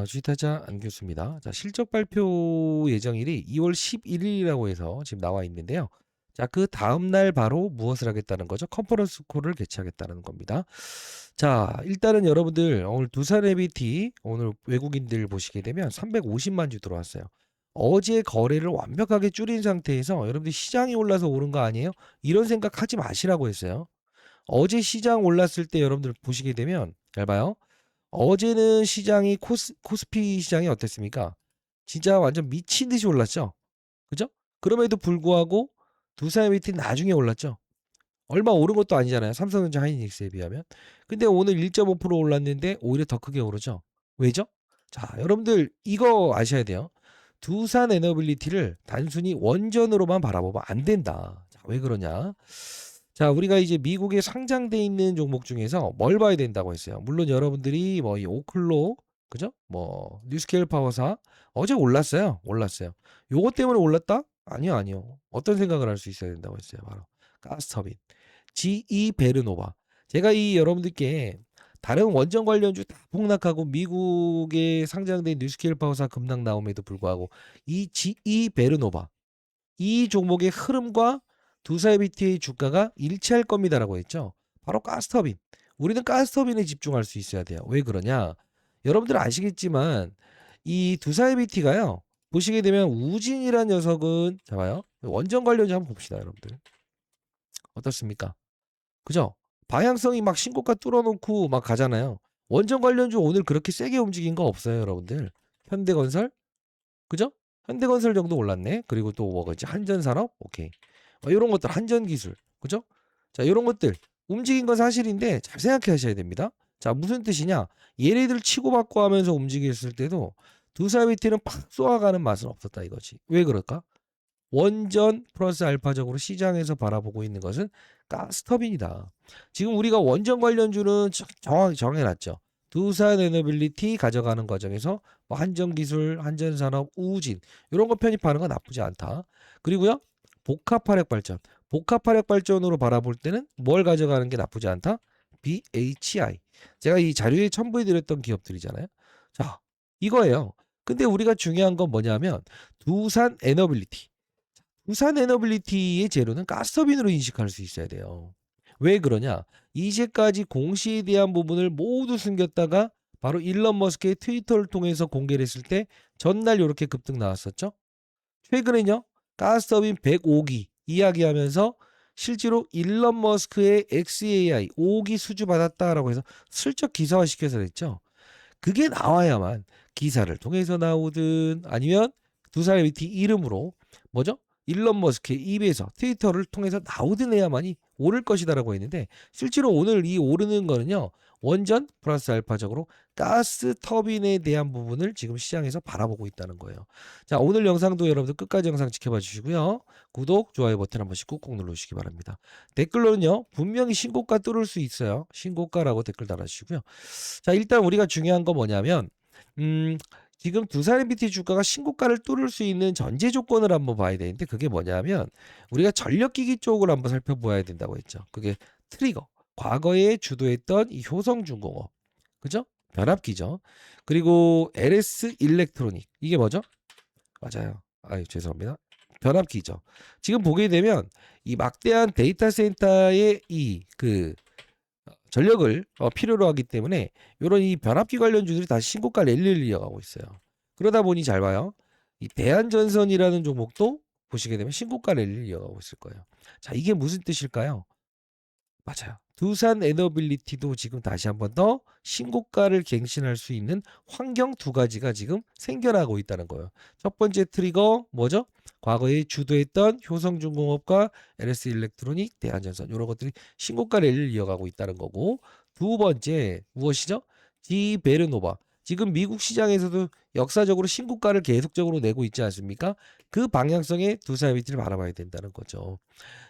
주식타자 안교수입니다. 자, 실적 발표 예정일이 2월 11일이라고 해서 지금 나와 있는데요. 자, 그 다음 날 바로 무엇을 하겠다는 거죠? 컨퍼런스 콜을 개최하겠다는 겁니다. 자, 일단은 여러분들 오늘 두산 에비티 오늘 외국인들 보시게 되면 350만 주 들어왔어요. 어제 거래를 완벽하게 줄인 상태에서 여러분들 시장이 올라서 오른 거 아니에요? 이런 생각하지 마시라고 했어요. 어제 시장 올랐을 때 여러분들 보시게 되면 잘 봐요. 어제는 시장이 코스피 시장이 어땠습니까? 진짜 완전 미친 듯이 올랐죠. 그죠? 그럼에도 불구하고 두산에비티 나중에 올랐죠. 얼마 오른 것도 아니잖아요. 삼성전자 하이닉스에 비하면. 근데 오늘 1.5% 올랐는데 오히려 더 크게 오르죠. 왜죠? 자, 여러분들 이거 아셔야 돼요. 두산 에너빌리티를 단순히 원전으로만 바라보면 안 된다. 자, 왜 그러냐? 자, 우리가 이제 미국에 상장돼 있는 종목 중에서 뭘 봐야 된다고 했어요. 물론 여러분들이 뭐 이 오클로, 그죠? 뭐 뉴스케일 파워사 어제 올랐어요. 올랐어요. 요것 때문에 올랐다? 아니요, 아니요. 어떤 생각을 할 수 있어야 된다고 했어요. 바로 가스터빈, GE 베르노바. 제가 이 여러분들께 다른 원전 관련주 다 폭락하고 미국에 상장된 뉴스케일 파워사 급락 나옴에도 불구하고 이 GE 베르노바 이 종목의 흐름과 두사이비티의 주가가 일치할 겁니다라고 했죠. 바로 가스터빈. 우리는 가스터빈에 집중할 수 있어야 돼요. 왜 그러냐? 여러분들 아시겠지만 이 두사이비티가요. 보시게 되면 우진이란 녀석은 잡아요. 원전 관련주 한번 봅시다, 여러분들. 어떻습니까? 그죠? 방향성이 막 신고가 뚫어놓고 막 가잖아요. 원전 관련주 오늘 그렇게 세게 움직인 거 없어요, 여러분들. 현대건설, 그죠? 현대건설 정도 올랐네. 그리고 또 뭐가 있지? 한전산업, 오케이. 이런 것들, 한전기술, 그죠? 자, 이런 것들 움직인 건 사실인데 잘 생각해 하셔야 됩니다. 자, 무슨 뜻이냐? 얘네들 치고받고 하면서 움직였을 때도 두사비티는 팍 쏘아가는 맛은 없었다 이거지. 왜 그럴까? 원전 플러스 알파적으로 시장에서 바라보고 있는 것은 가스터빈이다. 지금 우리가 원전 관련주는 정확히 정해놨죠. 두산 에너빌리티 가져가는 과정에서 뭐 한전기술, 한전산업, 우진 이런 거 편입하는 건 나쁘지 않다. 그리고요. 복합화력발전. 복합화력발전으로 바라볼 때는 뭘 가져가는 게 나쁘지 않다? BHI. 제가 이 자료에 첨부해드렸던 기업들이잖아요. 자, 이거예요. 근데 우리가 중요한 건 뭐냐면 두산 에너빌리티. 두산 에너빌리티의 재료는 가스터빈으로 인식할 수 있어야 돼요. 왜 그러냐? 이제까지 공시에 대한 부분을 모두 숨겼다가 바로 일론 머스크의 트위터를 통해서 공개를 했을 때 전날 이렇게 급등 나왔었죠. 최근에는요. 가스터빈 105기 이야기하면서 실제로 일론 머스크의 XAI 5기 수주 받았다라고 해서 슬쩍 기사화시켜서 그랬죠. 그게 나와야만 기사를 통해서 나오든 아니면 두사이비티 이름으로 뭐죠? 일론 머스크의 입에서 트위터를 통해서 나오든 해야만이 오를 것이다라고 했는데 실제로 오늘 이 오르는 거는요. 원전 플러스 알파적으로 가스 터빈에 대한 부분을 지금 시장에서 바라보고 있다는 거예요. 자, 오늘 영상도 여러분들 끝까지 영상 지켜봐 주시고요. 구독, 좋아요 버튼 한 번씩 꾹꾹 눌러주시기 바랍니다. 댓글로는요. 분명히 신고가 뚫을 수 있어요. 신고가라고 댓글 달아주시고요. 자, 일단 우리가 중요한 건 뭐냐면 지금 두산 MBT 주가가 신고가를 뚫을 수 있는 전제 조건을 한번 봐야 되는데 그게 뭐냐면 우리가 전력기기 쪽을 한번 살펴봐야 된다고 했죠. 그게 트리거. 과거에 주도했던 이 효성중공업. 그죠? 변압기죠. 그리고 LS 일렉트로닉. 이게 뭐죠? 맞아요. 아유, 죄송합니다. 변압기죠. 지금 보게 되면 이 막대한 데이터 센터의 이그 전력을 필요로 하기 때문에 이런 이 변압기 관련주들이 다시 신고가 랠리를 이어가고 있어요. 그러다 보니 잘 봐요. 이 대한전선이라는 종목도 보시게 되면 신고가 랠리를 이어가고 있을 거예요. 자, 이게 무슨 뜻일까요? 맞아요. 두산 에너빌리티도 지금 다시 한번 더 신고가를 갱신할 수 있는 환경 두 가지가 지금 생겨나고 있다는 거예요. 첫 번째 트리거 뭐죠? 과거에 주도했던 효성중공업과 LS 일렉트로닉, 대한전선 이런 것들이 신고가 랠리를 이어가고 있다는 거고 두 번째 무엇이죠? 지베르노바. 지금 미국 시장에서도 역사적으로 신고가를 계속적으로 내고 있지 않습니까? 그 방향성의 두산 에너빌리티를 바라봐야 된다는 거죠.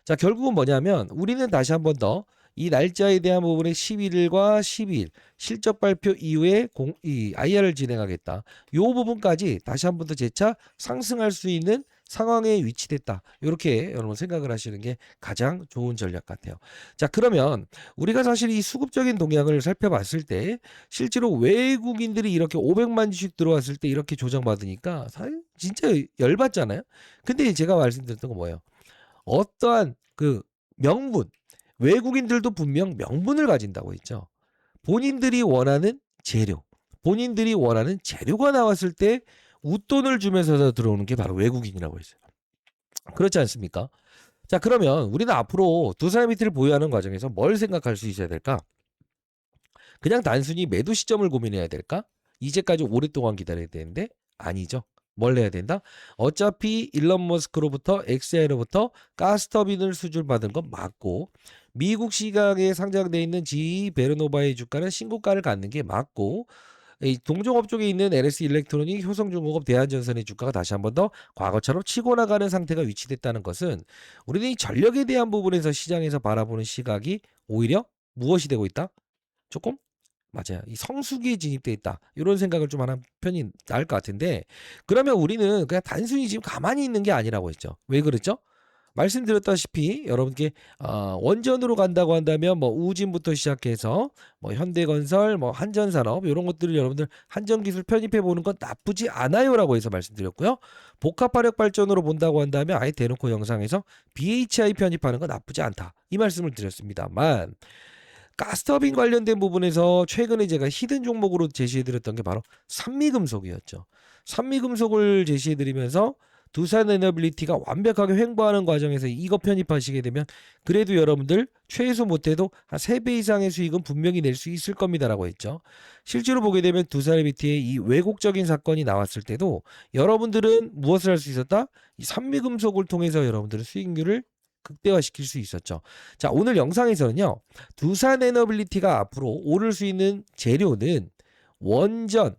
자, 결국은 뭐냐면 우리는 다시 한번 더 이 날짜에 대한 부분에 11일과 12일 실적 발표 이후에 이 IR을 진행하겠다. 요 부분까지 다시 한번 더 재차 상승할 수 있는 상황에 위치됐다. 이렇게 여러분 생각을 하시는 게 가장 좋은 전략 같아요. 자, 그러면 우리가 사실 이 수급적인 동향을 살펴봤을 때 실제로 외국인들이 이렇게 500만 주씩 들어왔을 때 이렇게 조정받으니까 사실 진짜 열받잖아요. 근데 제가 말씀드렸던 건 뭐예요? 어떠한 그 명분, 외국인들도 분명 명분을 가진다고 했죠. 본인들이 원하는 재료, 본인들이 원하는 재료가 나왔을 때 웃돈을 주면서 들어오는 게 바로 외국인이라고 했어요. 그렇지 않습니까? 자, 그러면 우리는 앞으로 두사이미트를 보유하는 과정에서 뭘 생각할 수 있어야 될까? 그냥 단순히 매도 시점을 고민해야 될까? 이제까지 오랫동안 기다려야 되는데 아니죠. 뭘 해야 된다? 어차피 일론 머스크로부터 XAI로부터 가스터빈을 수출받은 건 맞고 미국 시장에 상장돼 있는 GE 베르노바의 주가는 신고가를 갖는 게 맞고 이 동종업종에 있는 LS 일렉트로닉, 효성중공업, 대한전선의 주가가 다시 한번 더 과거처럼 치고 나가는 상태가 위치됐다는 것은 우리는 이 전력에 대한 부분에서 시장에서 바라보는 시각이 오히려 무엇이 되고 있다? 조금 맞아요. 이 성수기에 진입돼 있다. 이런 생각을 좀 하는 편이 나을 것 같은데 그러면 우리는 그냥 단순히 지금 가만히 있는 게 아니라고 했죠. 왜 그랬죠? 말씀드렸다시피 여러분께 원전으로 간다고 한다면 뭐 우진부터 시작해서 뭐 현대건설, 뭐 한전산업 이런 것들을 여러분들 한전기술 편입해 보는 건 나쁘지 않아요라고 해서 말씀드렸고요. 복합화력 발전으로 본다고 한다면 아예 대놓고 영상에서 BHI 편입하는 건 나쁘지 않다. 이 말씀을 드렸습니다만 가스터빈 관련된 부분에서 최근에 제가 히든 종목으로 제시해드렸던 게 바로 산미금속이었죠. 산미금속을 제시해드리면서 두산 에너빌리티가 완벽하게 횡보하는 과정에서 이거 편입하시게 되면 그래도 여러분들 최소 못해도 한 3배 이상의 수익은 분명히 낼 수 있을 겁니다라고 했죠. 실제로 보게 되면 두산 에너빌리티의 이 왜곡적인 사건이 나왔을 때도 여러분들은 무엇을 할 수 있었다? 이 산미금속을 통해서 여러분들은 수익률을 극대화시킬 수 있었죠. 자, 오늘 영상에서는요. 두산 에너빌리티가 앞으로 오를 수 있는 재료는 원전,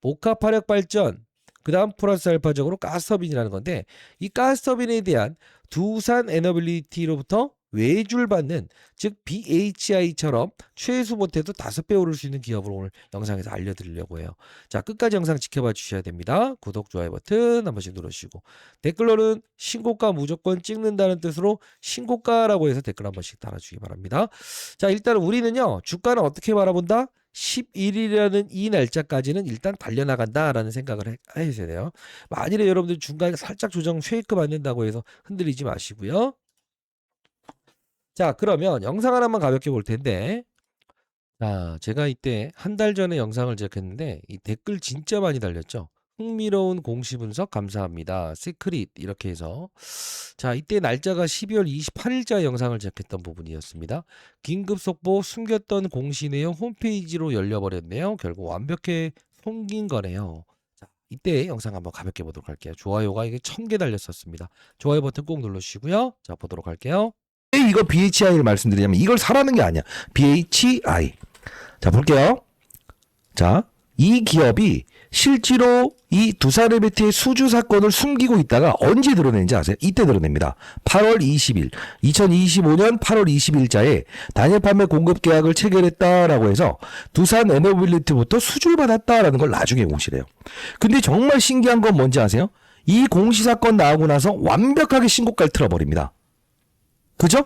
복합화력 발전, 그다음 플러스 알파적으로 가스터빈이라는 건데 이 가스터빈에 대한 두산 에너빌리티로부터 외주를 받는 즉 BHI처럼 최소 못해도 5배 오를 수 있는 기업을 오늘 영상에서 알려드리려고 해요. 자, 끝까지 영상 지켜봐 주셔야 됩니다. 구독, 좋아요 버튼 한 번씩 눌러주시고 댓글로는 신고가 무조건 찍는다는 뜻으로 신고가라고 해서 댓글 한 번씩 달아주기 바랍니다. 자, 일단 우리는요. 주가는 어떻게 바라본다? 11일이라는 이 날짜까지는 일단 달려나간다라는 생각을 해주셔야 돼요. 만일에 여러분들 중간에 살짝 조정 쉐이크 받는다고 해서 흔들리지 마시고요. 자, 그러면 영상 하나만 가볍게 볼 텐데 자, 제가 이때 한 달 전에 영상을 제작했는데 이 댓글 진짜 많이 달렸죠. 흥미로운 공시 분석 감사합니다. 시크릿 이렇게 해서 자, 이때 날짜가 12월 28일자 영상을 제작했던 부분이었습니다. 긴급 속보 숨겼던 공시 내용 홈페이지로 열려버렸네요. 결국 완벽해 숨긴 거네요. 자, 이때 영상 한번 가볍게 보도록 할게요. 좋아요가 이게 1000개 달렸었습니다. 좋아요 버튼 꼭 눌러주시고요. 자, 보도록 할게요. 왜 이거 BHI를 말씀드리냐면 이걸 사라는 게 아니야. BHI. 자, 볼게요. 자, 이 기업이 실제로 이 두산에너빌리티의 수주 사건을 숨기고 있다가 언제 드러낸지 아세요? 이때 드러냅니다. 8월 20일, 2025년 8월 20일자에 단일 판매 공급 계약을 체결했다라고 해서 두산에너빌리티부터 수주를 받았다라는 걸 나중에 공시래요. 근데 정말 신기한 건 뭔지 아세요? 이 공시 사건 나오고 나서 완벽하게 신고가를 틀어버립니다. 그죠?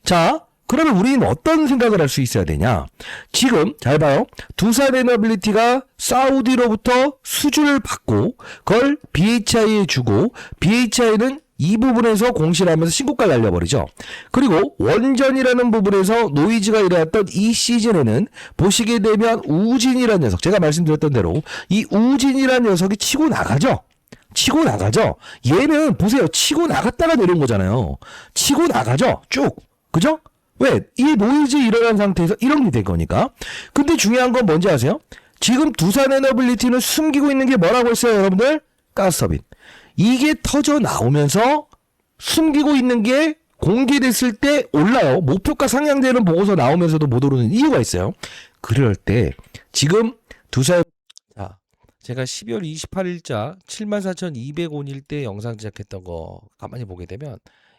자, 그러면 우리는 어떤 생각을 할 수 있어야 되냐? 지금 잘 봐요. 두산에너빌리티가 사우디로부터 수주를 받고 그걸 BHI에 주고 BHI는 이 부분에서 공시를 하면서 신고가를 날려버리죠. 그리고 원전이라는 부분에서 노이즈가 일어났던 이 시즌에는 보시게 되면 우진이라는 녀석, 제가 말씀드렸던 대로 이 우진이라는 녀석이 치고 나가죠. 치고 나가죠. 얘는 보세요. 치고 나갔다가 내려온 거잖아요. 치고 나가죠. 쭉. 그죠? 왜? 이 노이즈 일어난 상태에서 이런 게 된 거니까. 근데 중요한 건 뭔지 아세요? 지금 두산에너빌리티는 숨기고 있는 게 뭐라고 했어요, 여러분들? 가스터빈. 이게 터져 나오면서 숨기고 있는 게 공개됐을 때 올라요. 목표가 상향되는 보고서 나오면서도 못 오르는 이유가 있어요. 그럴 때 지금 두산 자, 제가 12월 28일자 74,200원일 때 영상 제작했던 거 가만히 보게 되면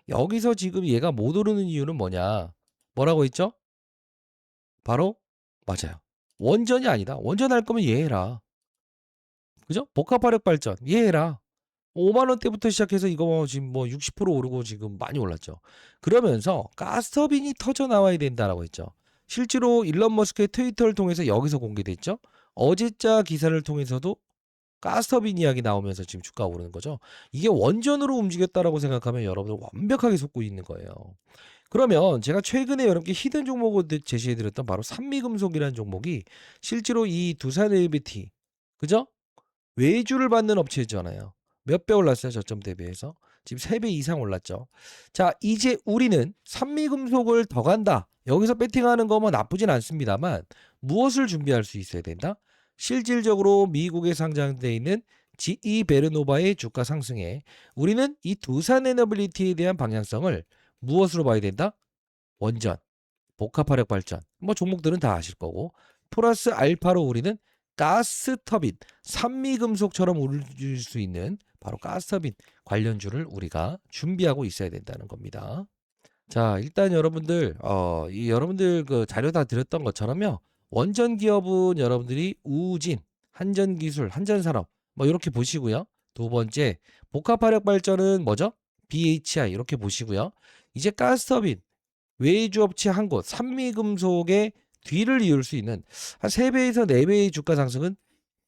여기서 지금 얘가 못 오르는 이유는 뭐냐? 뭐라고 했죠? 바로 맞아요. 원전이 아니다. 원전 할 거면 얘 해라. 그죠? 복합화력 발전 얘 해라. 5만 원대부터 시작해서 이거 뭐 지금 뭐 60% 오르고 지금 많이 올랐죠. 그러면서 가스터빈이 터져 나와야 된다라고 했죠. 실제로 일론 머스크의 트위터를 통해서 여기서 공개됐죠. 어제자 기사를 통해서도 가스터빈 이야기 나오면서 지금 주가가 오르는 거죠. 이게 원전으로 움직였다라고 생각하면 여러분들 완벽하게 속고 있는 거예요. 그러면 제가 최근에 여러분께 히든 종목을 제시해 드렸던 바로 산미금속이라는 종목이 실제로 이 두산 LBT 그죠? 외주를 받는 업체잖아요. 몇 배 올랐어요, 저점 대비해서? 지금 3배 이상 올랐죠. 자, 이제 우리는 산미금속을 더 간다. 여기서 배팅하는 거 뭐 나쁘진 않습니다만 무엇을 준비할 수 있어야 된다? 실질적으로 미국에 상장돼 있는 GE 베르노바의 주가 상승에 우리는 이 두산 에너빌리티에 대한 방향성을 무엇으로 봐야 된다? 원전, 복합화력 발전, 뭐 종목들은 다 아실 거고 플러스 알파로 우리는 가스 터빈, 산미금속처럼 오를 수 있는 바로 가스 터빈 관련주를 우리가 준비하고 있어야 된다는 겁니다. 자, 일단 여러분들 이 여러분들 그 자료 다 드렸던 것처럼요. 원전 기업은 여러분들이 우진, 한전기술, 한전산업 뭐 이렇게 보시고요. 두 번째, 복합화력 발전은 뭐죠? BHI 이렇게 보시고요. 이제 가스터빈 외주업체 한 곳, 산미금속의 뒤를 이을 수 있는 한 3배에서 4배의 주가 상승은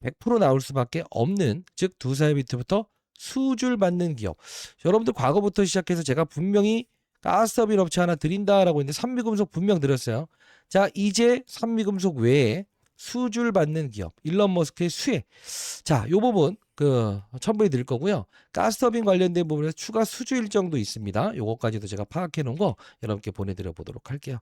100% 나올 수밖에 없는, 즉 두사이비트부터 수주를 받는 기업. 여러분들 과거부터 시작해서 제가 분명히 가스터빈 업체 하나 드린다라고 했는데 산미금속 분명 드렸어요. 자, 이제 산미금속 외에 수주를 받는 기업, 일론 머스크의 수혜. 자, 요 부분 첨부해 드릴 거고요. 가스터빈 관련된 부분에서 추가 수주 일정도 있습니다. 요거까지도 제가 파악해 놓은 거 여러분께 보내드려 보도록 할게요.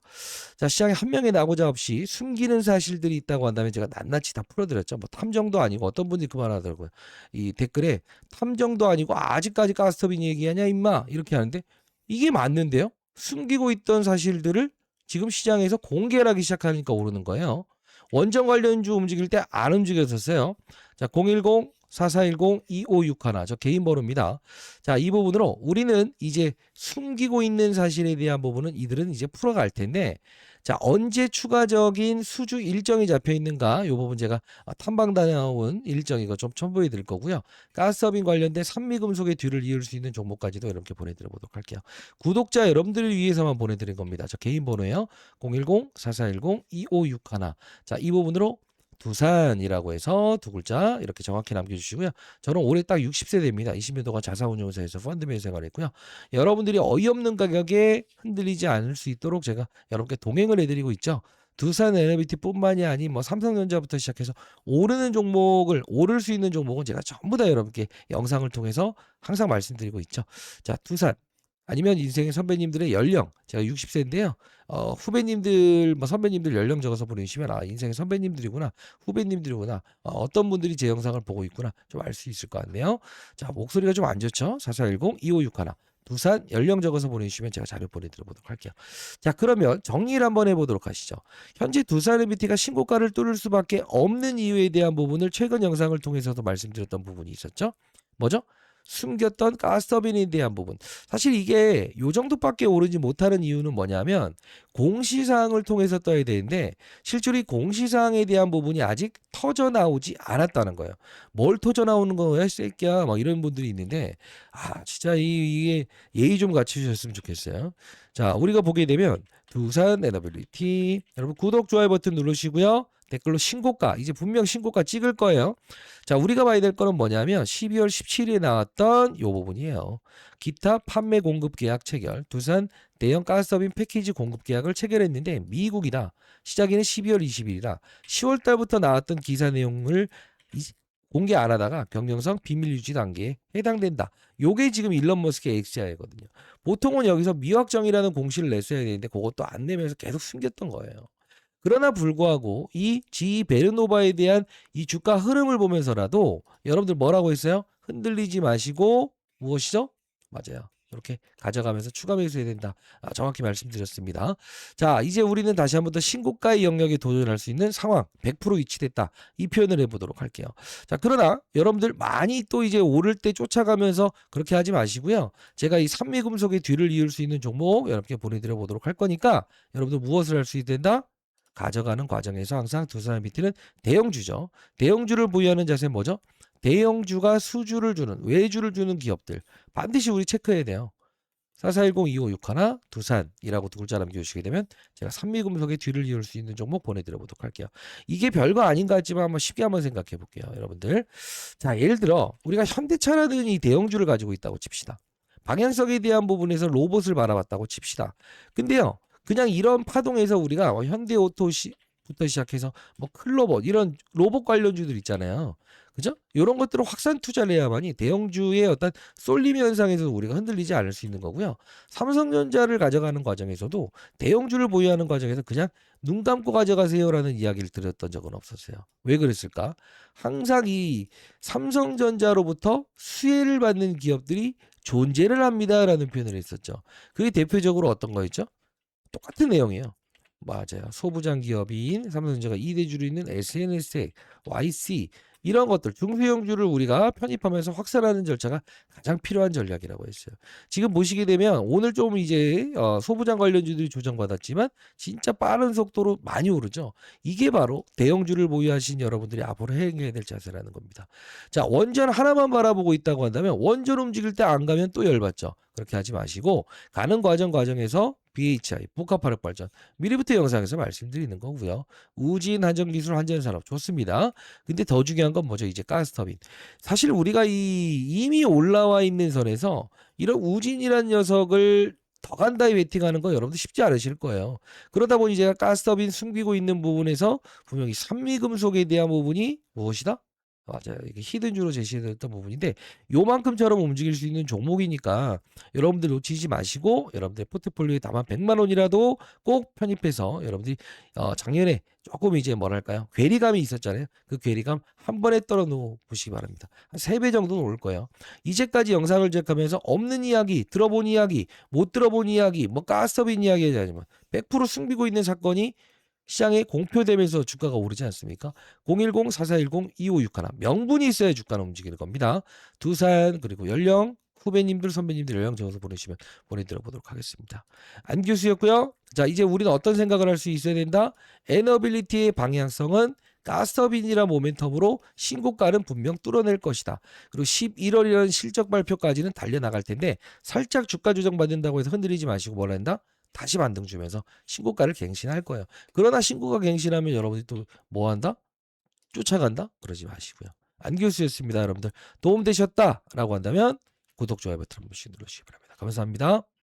자, 시장에 한 명의 낙오자 없이 숨기는 사실들이 있다고 한다면 제가 낱낱이 다 풀어드렸죠. 뭐 탐정도 아니고 어떤 분들이 그 말하더라고요. 이 댓글에 탐정도 아니고 아직까지 가스터빈 얘기하냐 임마 이렇게 하는데 이게 맞는데요. 숨기고 있던 사실들을 지금 시장에서 공개를 하기 시작하니까 오르는 거예요. 원전 관련주 움직일 때 안 움직였었어요. 자, 010-4410-2561 저 개인 번호입니다. 자, 이 부분으로 우리는 이제 숨기고 있는 사실에 대한 부분은 이들은 이제 풀어갈 텐데, 자, 언제 추가적인 수주 일정이 잡혀 있는가? 이 부분 제가 탐방 다녀온 일정 이거 좀 첨부해 드릴 거고요. 가스서빈 관련된 산미금속의 뒤를 이을 수 있는 종목까지도 여러분께 보내드려 보도록 할게요. 구독자 여러분들을 위해서만 보내드린 겁니다. 저 개인 번호예요. 010-4410-2561. 자, 이 부분으로 두산이라고 해서 두 글자 이렇게 정확히 남겨주시고요. 저는 올해 딱 60세 됩니다. 20년 동안 자산운용사에서 펀드맨 생활했고요. 여러분들이 어이없는 가격에 흔들리지 않을 수 있도록 제가 여러분께 동행을 해드리고 있죠. 두산 에너비티뿐만이 아닌 뭐 삼성전자부터 시작해서 오르는 종목을 오를 수 있는 종목은 제가 전부 다 여러분께 영상을 통해서 항상 말씀드리고 있죠. 자, 두산 아니면 인생의 선배님들의 연령 제가 60세인데요. 후배님들 뭐 선배님들 연령 적어서 보내주시면 인생의 선배님들이구나 후배님들이구나 어떤 분들이 제 영상을 보고 있구나 좀 알 수 있을 것 같네요. 자, 목소리가 좀 안 좋죠? 4410-2561 두산 연령 적어서 보내주시면 제가 자료 보내드려 보도록 할게요. 자, 그러면 정리를 한번 해보도록 하시죠. 현재 두산 MBT가 신고가를 뚫을 수밖에 없는 이유에 대한 부분을 최근 영상을 통해서도 말씀드렸던 부분이 있었죠. 뭐죠? 숨겼던 가스터빈에 대한 부분. 사실 이게 요 정도밖에 오르지 못하는 이유는 뭐냐면 공시사항을 통해서 떠야 되는데 실제로 이 공시사항에 대한 부분이 아직 터져 나오지 않았다는 거예요. 뭘 터져 나오는 거야, 새끼야? 막 이런 분들이 있는데 진짜 이게 예의 좀 갖추셨으면 좋겠어요. 자, 우리가 보게 되면 두산 에너빌리티 여러분 구독 좋아요 버튼 누르시고요. 댓글로 신고가 이제 분명 신고가 찍을 거예요. 자, 우리가 봐야 될 거는 뭐냐면 12월 17일에 나왔던 요 부분이에요. 기타 판매 공급 계약 체결. 두산 대형 가스터빈 패키지 공급 계약을 체결했는데 미국이다. 시작일은 12월 20일이다. 10월 달부터 나왔던 기사 내용을 공개 안 하다가 경영상 비밀 유지 단계에 해당된다. 요게 지금 일론 머스크의 XI거든요. 보통은 여기서 미확정이라는 공시를 냈어야 되는데 그것도 안 내면서 계속 숨겼던 거예요. 그러나 불구하고 이 GE 베르노바에 대한 이 주가 흐름을 보면서라도 여러분들 뭐라고 했어요? 흔들리지 마시고 무엇이죠? 맞아요. 이렇게 가져가면서 추가 매수해야 된다. 정확히 말씀드렸습니다. 자, 이제 우리는 다시 한번 더 신고가의 영역에 도전할 수 있는 상황 100% 위치됐다. 이 표현을 해보도록 할게요. 자, 그러나 여러분들 많이 또 이제 오를 때 쫓아가면서 그렇게 하지 마시고요. 제가 이 산미금속의 뒤를 이을 수 있는 종목 여러분께 보내드려 보도록 할 거니까 여러분들 무엇을 할 수 있다? 가져가는 과정에서 항상 두산 MBT는 대형주죠. 대형주를 보유하는 자세는 뭐죠? 대형주가 수주를 주는, 외주를 주는 기업들 반드시 우리 체크해야 돼요. 4410-2561 두산이라고 두 글자 남겨주시게 되면 제가 산미금속의 뒤를 이을 수 있는 종목 보내드려 보도록 할게요. 이게 별거 아닌 것 같지만 한번 쉽게 한번 생각해 볼게요, 여러분들. 자, 예를 들어 우리가 현대차라는 이 대형주를 가지고 있다고 칩시다. 방향성에 대한 부분에서 로봇을 바라봤다고 칩시다. 근데요, 그냥 이런 파동에서 우리가 현대오토부터 시작해서 뭐 클로버 이런 로봇 관련주들 있잖아요. 그죠? 이런 것들을 확산 투자를 해야만이 대형주의 어떤 쏠림 현상에서 우리가 흔들리지 않을 수 있는 거고요. 삼성전자를 가져가는 과정에서도 대형주를 보유하는 과정에서 그냥 눈 감고 가져가세요라는 이야기를 들었던 적은 없었어요. 왜 그랬을까? 항상 이 삼성전자로부터 수혜를 받는 기업들이 존재를 합니다라는 표현을 했었죠. 그게 대표적으로 어떤 거였죠? 똑같은 내용이에요. 맞아요. 소부장 기업인 삼성전자가 2대주로 있는 SNS, YC 이런 것들 중소형주를 우리가 편입하면서 확산하는 절차가 가장 필요한 전략이라고 했어요. 지금 보시게 되면 오늘 좀 이제 소부장 관련주들이 조정받았지만 진짜 빠른 속도로 많이 오르죠. 이게 바로 대형주를 보유하신 여러분들이 앞으로 행해야 될 자세라는 겁니다. 자, 원전 하나만 바라보고 있다고 한다면 원전 움직일 때 안 가면 또 열받죠. 그렇게 하지 마시고 가는 과정에서 BHI, 복합화력발전 미리부터 영상에서 말씀드리는 거고요. 우진, 한전기술, 한전산업 좋습니다. 근데 더 중요한 건 뭐죠? 이제 가스터빈. 사실 우리가 이미 올라와 있는 선에서 이런 우진이라는 녀석을 더 간다이 베팅하는 거 여러분들 쉽지 않으실 거예요. 그러다 보니 제가 가스터빈 숨기고 있는 부분에서 분명히 산미금속에 대한 부분이 무엇이다? 맞아요. 이게 히든주로 제시했던 부분인데 요만큼처럼 움직일 수 있는 종목이니까 여러분들 놓치지 마시고 여러분들 포트폴리오에 다만 100만 원이라도 꼭 편입해서 여러분들이 작년에 조금 이제 뭐랄까요? 괴리감이 있었잖아요. 그 괴리감 한 번에 떨어놓고 보시기 바랍니다. 한 3배 정도는 올 거예요. 이제까지 영상을 제작하면서 없는 이야기, 들어본 이야기, 못 들어본 이야기, 뭐 가스터빈 이야기 하지만 100% 숨기고 있는 사건이 시장에 공표되면서 주가가 오르지 않습니까? 010-4410-2561 명분이 있어야 주가는 움직이는 겁니다. 두산 그리고 연령 후배님들 선배님들 연령 적어서 보내주시면 보내드려 보도록 하겠습니다. 안교수였고요. 자, 이제 우리는 어떤 생각을 할 수 있어야 된다? 에너빌리티의 방향성은 가스터빈이라 모멘텀으로 신고가는 분명 뚫어낼 것이다. 그리고 11월이라는 실적 발표까지는 달려나갈 텐데 살짝 주가 조정 받는다고 해서 흔들리지 마시고 뭐라 한다? 다시 반등 주면서 신고가를 갱신할 거예요. 그러나 신고가 갱신하면 여러분이 또 뭐 한다? 쫓아간다? 그러지 마시고요. 안교수였습니다. 여러분들 도움되셨다라고 한다면 구독, 좋아요 버튼 한 번씩 눌러주시기 바랍니다. 감사합니다.